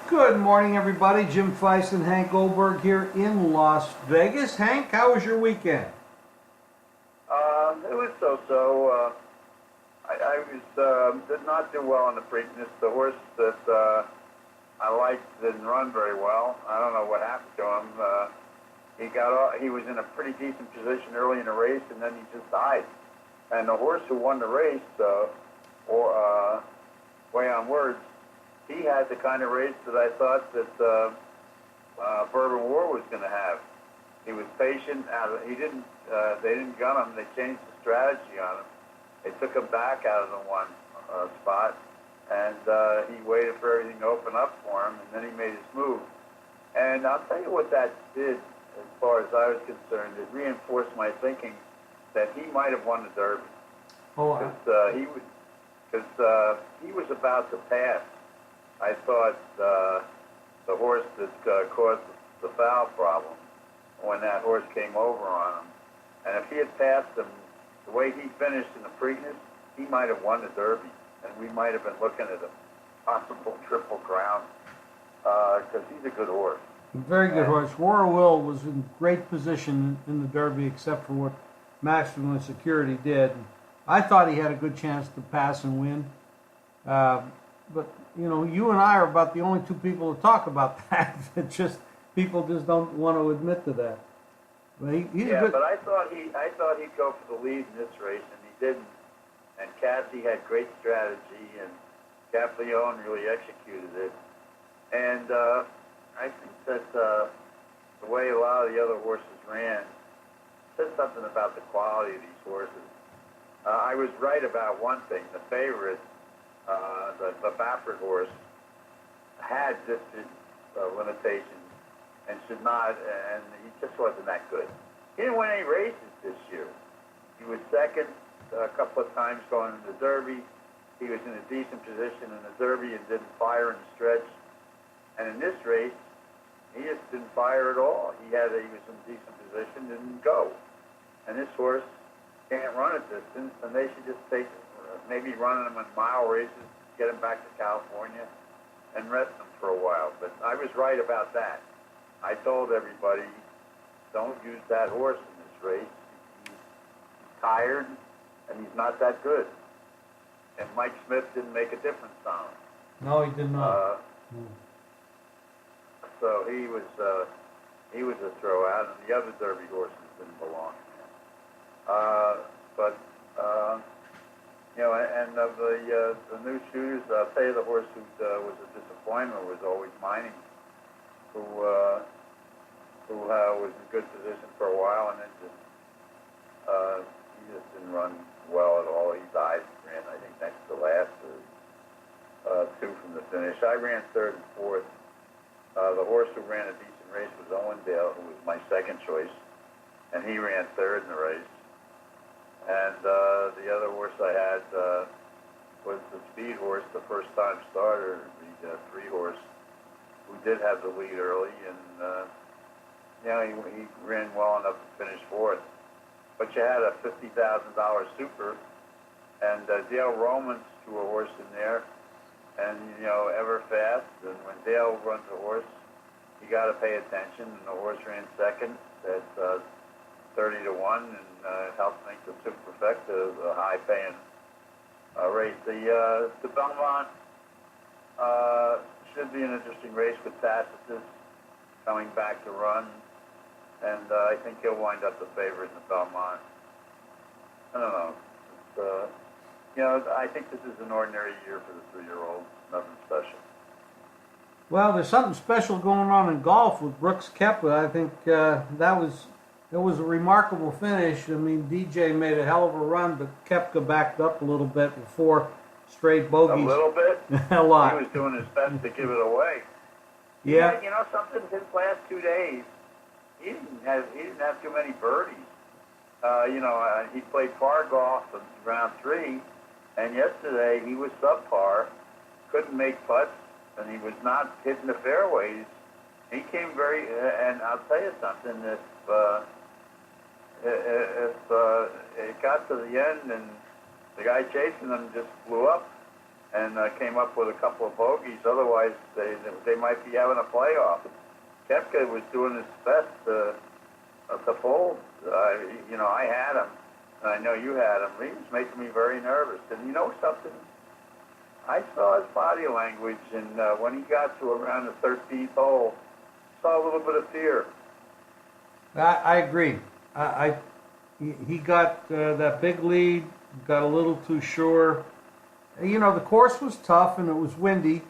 Good morning, everybody. Jim Feist and Hank Goldberg here in Las Vegas. Hank, how was your weekend? It was so-so. Did not do well in the Preakness. The horse that I liked didn't run very well. I don't know what happened to him. He was in a pretty decent position early in the race, and then he just died. And the horse who won the race, Way on Words, he had the kind of race that I thought that Bourbon War was going to have. He was patient. They didn't gun him. They changed the strategy on him. They took him back out of the one spot, and he waited for everything to open up for him, and then he made his move. And I'll tell you what that did, as far as I was concerned. It reinforced my thinking that he might have won the Derby. Because he was about to pass. I thought the horse that caused the foul problem when that horse came over on him. And if he had passed him the way he finished in the Preakness, he might have won the Derby. And we might have been looking at a possible Triple Crown because he's a good horse. Very good horse. War Will was in great position in the Derby except for what Maximum Security did. I thought he had a good chance to pass and win. But, you and I are about the only two people to talk about that. People just don't want to admit to that. But but I thought he'd go for the lead in this race, and he didn't. And Cassie had great strategy, and Capleone really executed it. And I think that the way a lot of the other horses ran said something about the quality of these horses. I was right about one thing. The favorite, the Baffert horse, had distance limitations and should not, and he just wasn't that good. He didn't win any races this year. He was second a couple of times going into the Derby. He was in a decent position in the Derby and didn't fire in the stretch. And in this race, he just didn't fire at all. He was in a decent position, didn't go. And this horse can't run a distance, and they should just maybe running him in mile races, get him back to California, and rest him for a while. But I was right about that. I told everybody, don't use that horse in this race. He's tired, and he's not that good. And Mike Smith didn't make a difference on him. No, he did not. So he was a throwout, and the other Derby horses didn't belong to him. And of the new shooters, I'll tell you the horse who was a disappointment was always Mining, who was in good position for a while, and then he just didn't run well at all. He died, ran I think next to last, or two from the finish. I ran third and fourth. The horse who ran a decent race was Owendale, who was my second choice, and he ran third in the race. And the other horse I had was the speed horse, the first-time starter, the three-horse, who did have the lead early, and he ran well enough to finish fourth. But you had a $50,000 super, and Dale Romans threw a horse in there, and ever fast. And when Dale runs a horse, you got to pay attention. And the horse ran second at 30-1, and helped make the Superfecta a high-paying race. The Belmont should be an interesting race with Tacitus coming back to run, and I think he'll wind up the favorite in the Belmont. I don't know. I think this is an ordinary year for the 3-year-olds. Nothing special. Well, there's something special going on in golf with Brooks Koepka. I think it was a remarkable finish. I mean, DJ made a hell of a run, but Koepka backed up a little bit with 4 straight bogeys. A little bit? A lot. He was doing his best to give it away. Yeah. Something his last 2 days, he didn't have too many birdies. He played par golf in round 3, and yesterday he was subpar, couldn't make putts, and he was not hitting the fairways. He came and I'll tell you something, if it got to the end and the guy chasing him just blew up, and came up with a couple of bogeys. Otherwise, they might be having a playoff. Koepka was doing his best to fold. I had him, and I know you had him. He was making me very nervous. And you know something? I saw his body language, and when he got to around the 13th hole, saw a little bit of fear. I agree. He got that big lead, got a little too sure. The course was tough and it was windy,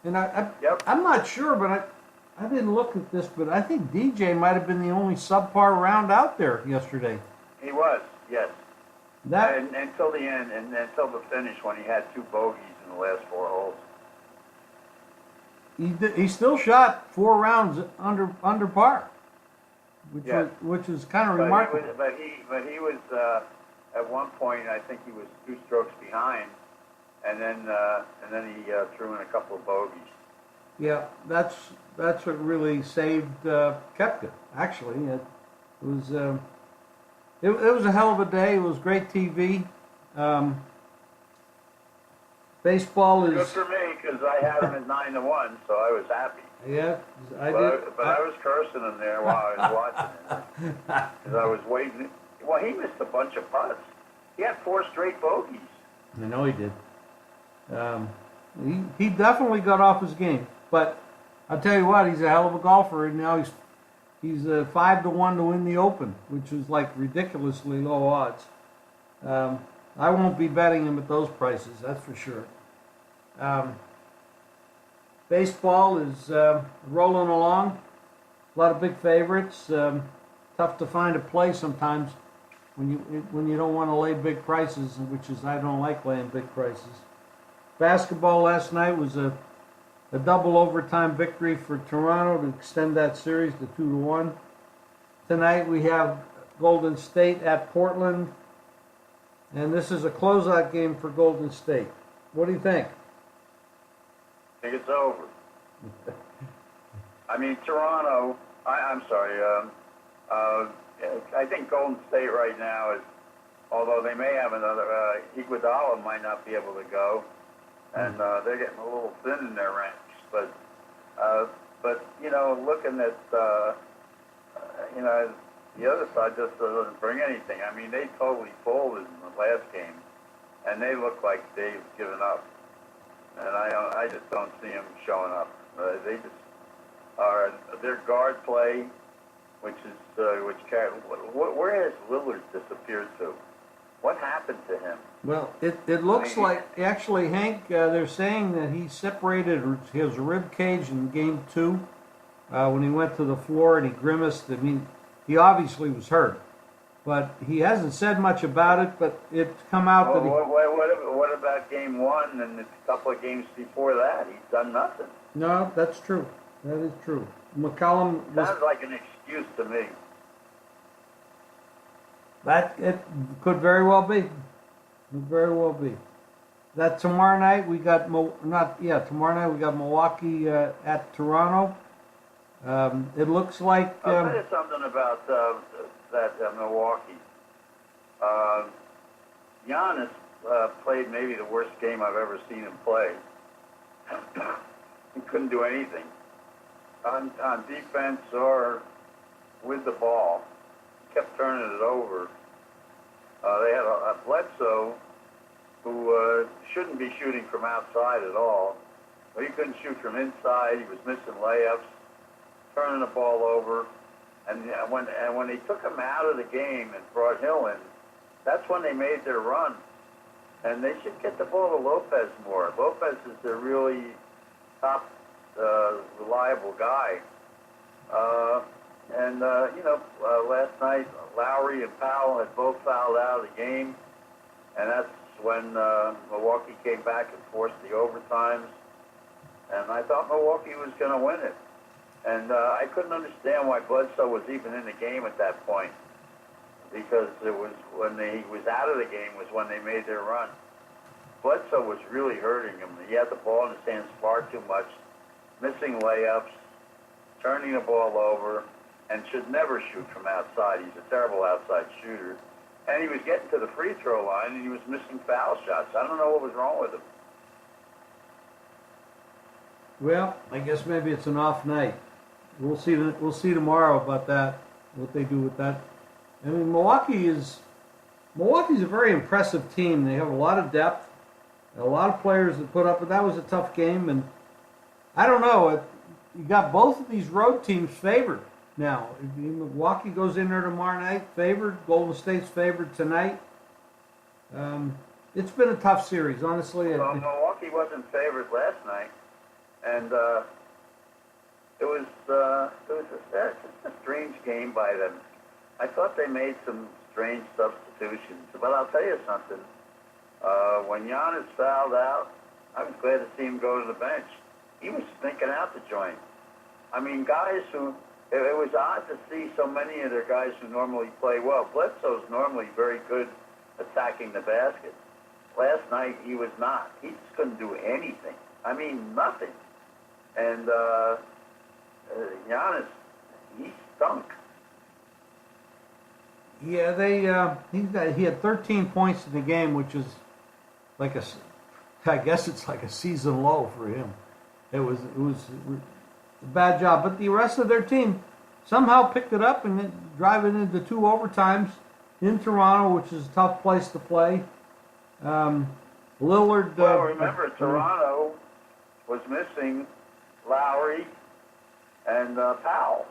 and I'm not sure, but I didn't look at this, but I think DJ might have been the only subpar round out there yesterday. He was, yes. And until the end, and until the finish, when he had 2 bogeys in the last 4 holes. He still shot 4 rounds under par, which is kind of remarkable. But he was at one point, I think he was 2 strokes behind, and then he threw in a couple of bogeys. Yeah, that's what really saved Koepka. Actually, it was a hell of a day. It was great TV. Baseball is good for me because I had him at 9-1, so I was happy. Yeah, I did. But I was cursing him there while I was watching it because I was waiting. Well, he missed a bunch of putts. He had 4 straight bogeys. I know he did. He definitely got off his game. But I'll tell you what, he's a hell of a golfer, and now he's 5-1 to win the Open, which is like ridiculously low odds. I won't be betting him at those prices, that's for sure. Baseball is rolling along. A lot of big favorites. Tough to find a play sometimes when you don't want to lay big prices, which is I don't like laying big prices. Basketball last night was a double overtime victory for Toronto to extend that series to 2-1. Tonight we have Golden State at Portland, and this is a closeout game for Golden State. What do you think? I think it's over. I mean, Toronto, I'm sorry, I think Golden State right now is, although they may have another, Iguodala might not be able to go, and they're getting a little thin in their ranks. But looking at, the other side just doesn't bring anything. I mean, they totally folded in the last game, and they look like they've given up. And I just don't see them showing up. They just are their guard play, where has Lillard disappeared to? What happened to him? Well, it looks like, actually, Hank, they're saying that he separated his rib cage in game 2 when he went to the floor and he grimaced. I mean, he obviously was hurt, but he hasn't said much about it, but it's come out that he... What about game 1 and a couple of games before that? He's done nothing. No, that's true. That is true. McCollum... Sounds like an excuse to me. It could very well be. Could very well be. That tomorrow night we got tomorrow night we got Milwaukee at Toronto. It looks like. I'll tell you something about that Milwaukee. Giannis played maybe the worst game I've ever seen him play. He couldn't do anything on defense or with the ball. Kept turning it over. They had a Bledsoe who shouldn't be shooting from outside at all. But he couldn't shoot from inside. He was missing layups, turning the ball over. And when they took him out of the game and brought Hill in, that's when they made their run. And they should get the ball to Lopez more. Lopez is their really top reliable guy. Last night, Lowry and Powell had both fouled out of the game, and that's when Milwaukee came back and forced the overtimes. And I thought Milwaukee was going to win it. And I couldn't understand why Bledsoe was even in the game at that point, because it was when he was out of the game was when they made their run. Bledsoe was really hurting him. He had the ball in his hands far too much, missing layups, turning the ball over, and should never shoot from outside. He's a terrible outside shooter. And he was getting to the free throw line, and he was missing foul shots. I don't know what was wrong with him. Well, I guess maybe it's an off night. We'll see. We'll see tomorrow about that. What they do with that. I mean, Milwaukee's a very impressive team. They have a lot of depth, a lot of players that put up. But that was a tough game, and I don't know. You got both of these road teams favored now. Milwaukee goes in there tomorrow night, favored. Golden State's favored tonight. It's been a tough series, honestly. Well, Milwaukee wasn't favored last night, and it was just a strange game by them. I thought they made some strange substitutions, but I'll tell you something. When Giannis fouled out, I was glad to see him go to the bench. He was thinking out the joint. I mean, guys who, it was odd to see so many of their guys who normally play well. Bledsoe's normally very good attacking the basket. Last night, he was not. He just couldn't do anything. I mean, nothing. And Giannis, he stunk. Yeah, he had 13 points in the game, which is I guess it's like a season low for him. It was a bad job, but the rest of their team somehow picked it up and driving into 2 overtimes in Toronto, which is a tough place to play. Lillard. Well, remember, Toronto was missing Lowry and Powell.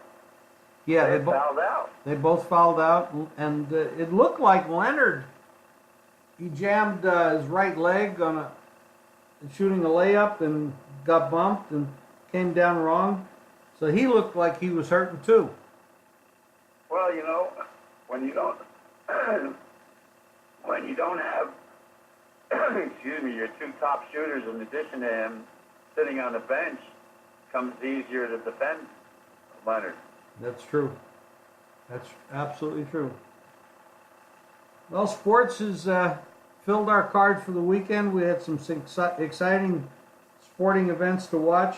Yeah, they fouled out. They both fouled out, and it looked like Leonard. He jammed his right leg on shooting a layup and got bumped and came down wrong. So he looked like he was hurting too. Well, you know, when you don't have excuse me, your 2 top shooters in addition to him sitting on the bench, comes easier to defend Leonard. That's true. That's absolutely true. Well, sports has filled our card for the weekend. We had some exciting sporting events to watch.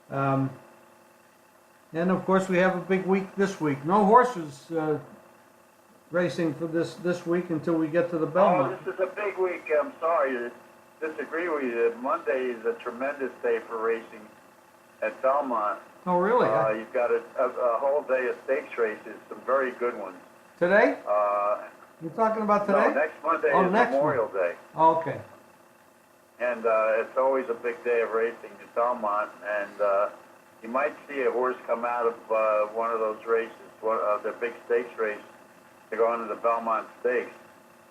And, of course, we have a big week this week. No horses racing for this week until we get to the Belmont. Oh, this is a big week. I'm sorry to disagree with you. Monday is a tremendous day for racing at Belmont. Oh, really? You've got a whole day of stakes races, some very good ones. Today? You're talking about today? No, next Monday is Memorial Day. Oh, okay. And it's always a big day of racing at Belmont, and you might see a horse come out of one of those races, their big stakes race, to go into the Belmont Stakes.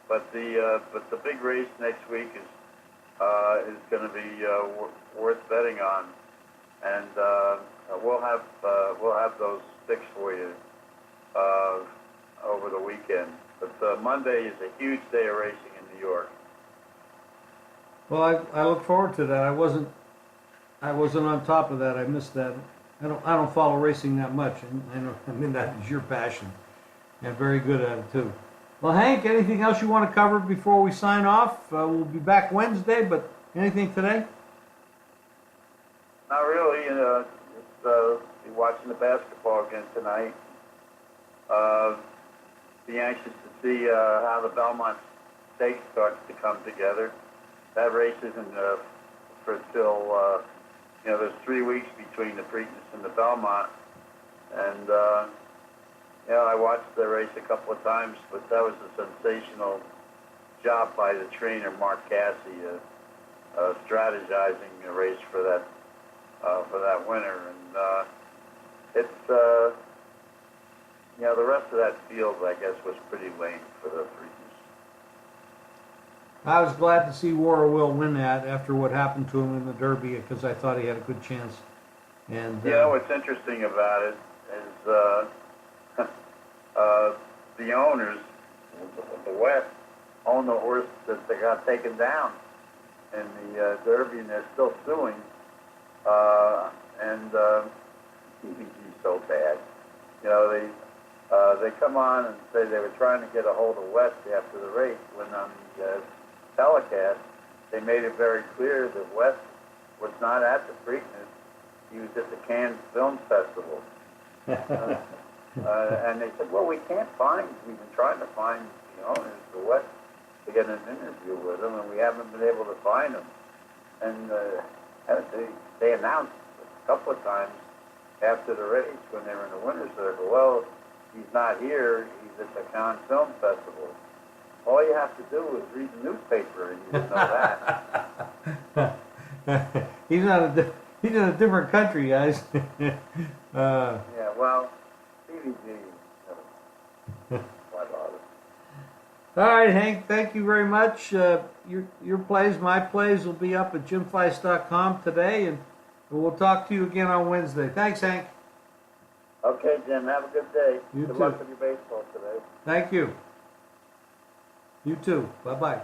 But the big race next week is going to be worth betting on, and we'll have those sticks for you over the weekend. But Monday is a huge day of racing in New York. Well, I look forward to that. I wasn't on top of that. I missed that. I don't follow racing that much, and I mean that is your passion, and very good at it too. Well, Hank, anything else you want to cover before we sign off? We'll be back Wednesday, but anything today? Not really. Just be watching the basketball again tonight. Be anxious to see how the Belmont Stakes starts to come together. That race isn't for till there's 3 weeks between the Preakness and the Belmont, and I watched the race a couple of times, but that was a sensational job by the trainer Mark Cassie, strategizing the race for that winner, and it's. The rest of that field, I guess, was pretty lame for the Preakness. I was glad to see War Will win that after what happened to him in the Derby, because I thought he had a good chance. And what's interesting about it is the owners, the West, own the horse that they got taken down in the Derby, and they're still suing. He's so bad. They come on and say they were trying to get a hold of West after the race, when on the telecast they made it very clear that West was not at the Preakness. He was at the Cannes Film Festival. And they said, well, we've been trying to find the owners for West to get an interview with them, and we haven't been able to find them. And they announced couple of times after the race when they were in the winner's circle. Well, he's not here. He's at the Cannes Film Festival. All you have to do is read the newspaper, and you know that. He's in a different country, guys. Yeah, well, TVG. Why bother? All right, Hank, thank you very much. Your plays, my plays will be up at jimfeist.com today, and we'll talk to you again on Wednesday. Thanks, Hank. Okay, Jim, have a good day. You Good too. luck with your baseball today. Thank you. You too. Bye-bye.